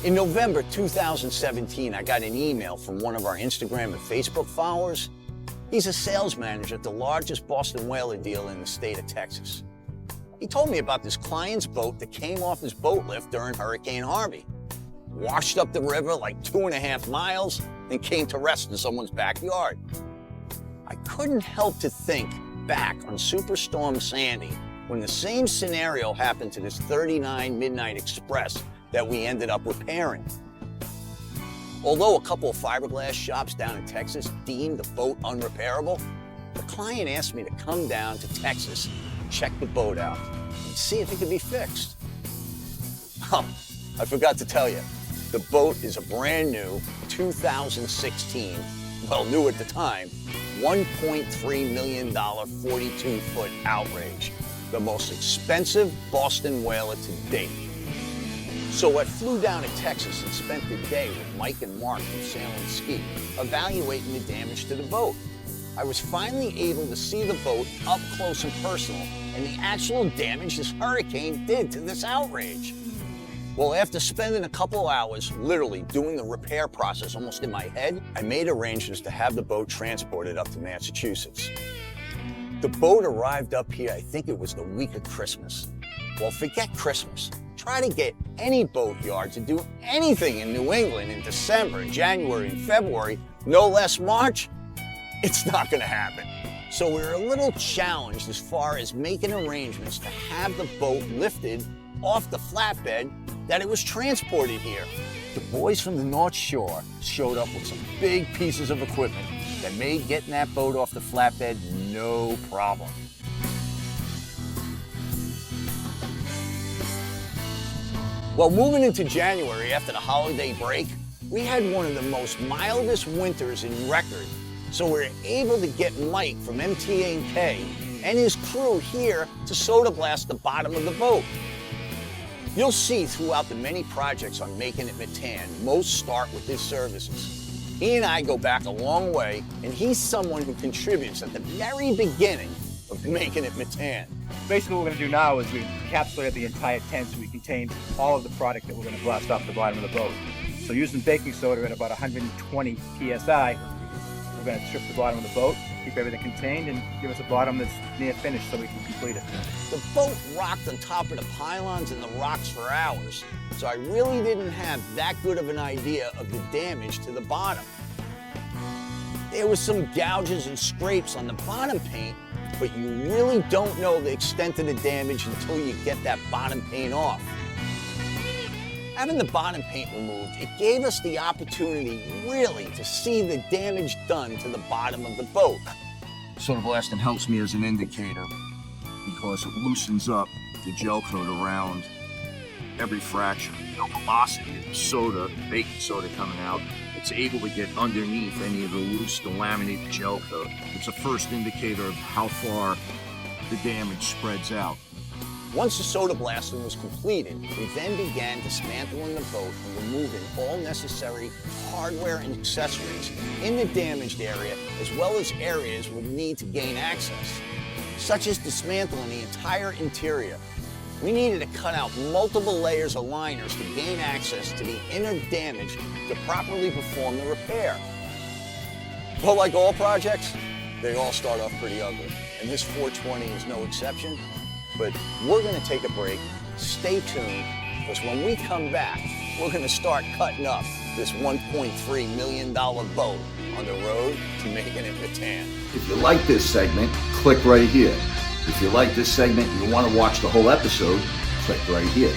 In November 2017, I got an email from one of our Instagram and Facebook followers. He's a sales manager at the largest Boston whaler dealer in the state of Texas. He told me about this client's boat that came off his boat lift during Hurricane Harvey, washed up the river like 2.5 miles, and came to rest in someone's backyard. I couldn't help to think back on Superstorm Sandy when the same scenario happened to this 39 Midnight Express that we ended up repairing. Although a couple of fiberglass shops down in Texas deemed the boat unrepairable, the client asked me to come down to Texas, check the boat out, and see if it could be fixed. Oh, I forgot to tell you, the boat is a brand new 2016, well, new at the time, $1.3 million 42-foot Outrage, the most expensive Boston whaler to date. So I flew down to Texas and spent the day with Mike and Mark from Sail and Ski, evaluating the damage to the boat. I was finally able to see the boat up close and personal and the actual damage this hurricane did to this Outrage. Well, after spending a couple hours literally doing the repair process almost in my head, I made arrangements to have the boat transported up to Massachusetts. The boat arrived up here, I think it was the week of Christmas. Well, forget Christmas. Try to get any boatyard to do anything in New England in December, January, and February, no less March, it's not gonna happen. So we're a little challenged as far as making arrangements to have the boat lifted off the flatbed that it was transported here. The boys from the North Shore showed up with some big pieces of equipment that made getting that boat off the flatbed no problem. Well, moving into January after the holiday break, we had one of the most mildest winters in record. So we were able to get Mike from MTA&K and his crew here to soda blast the bottom of the boat. You'll see throughout the many projects on Making It Metan, most start with his services. He and I go back a long way, and he's someone who contributes at the very beginning of Making It Metan. Basically what we're going to do now is we've encapsulated the entire tent so we contain all of the product that we're going to blast off the bottom of the boat. So using baking soda at about 120 psi, we're going to strip the bottom of the boat, keep everything contained, and give us a bottom that's near finished so we can complete it. The boat rocked on top of the pylons and the rocks for hours, so I really didn't have that good of an idea of the damage to the bottom. There was some gouges and scrapes on the bottom paint, but you really don't know the extent of the damage until you get that bottom paint off. Having the bottom paint removed, it gave us the opportunity really to see the damage done to the bottom of the boat. Soda blasting helps me as an indicator because it loosens up the gel coat around every fraction. The velocity of the soda, baking soda coming out, it's able to get underneath any of the loose, laminated gel coat. It's a first indicator of how far the damage spreads out. Once the soda blasting was completed, we then began dismantling the boat and removing all necessary hardware and accessories in the damaged area, as well as areas we need to gain access, such as dismantling the entire interior. We needed to cut out multiple layers of liners to gain access to the inner damage to properly perform the repair. But like all projects, they all start off pretty ugly, and this 420 is no exception. But we're gonna take a break, stay tuned, because when we come back, we're gonna start cutting up this $1.3 million boat on the road to Making It Metan. If you like this segment, click right here. If you like this segment and you want to watch the whole episode, click right here.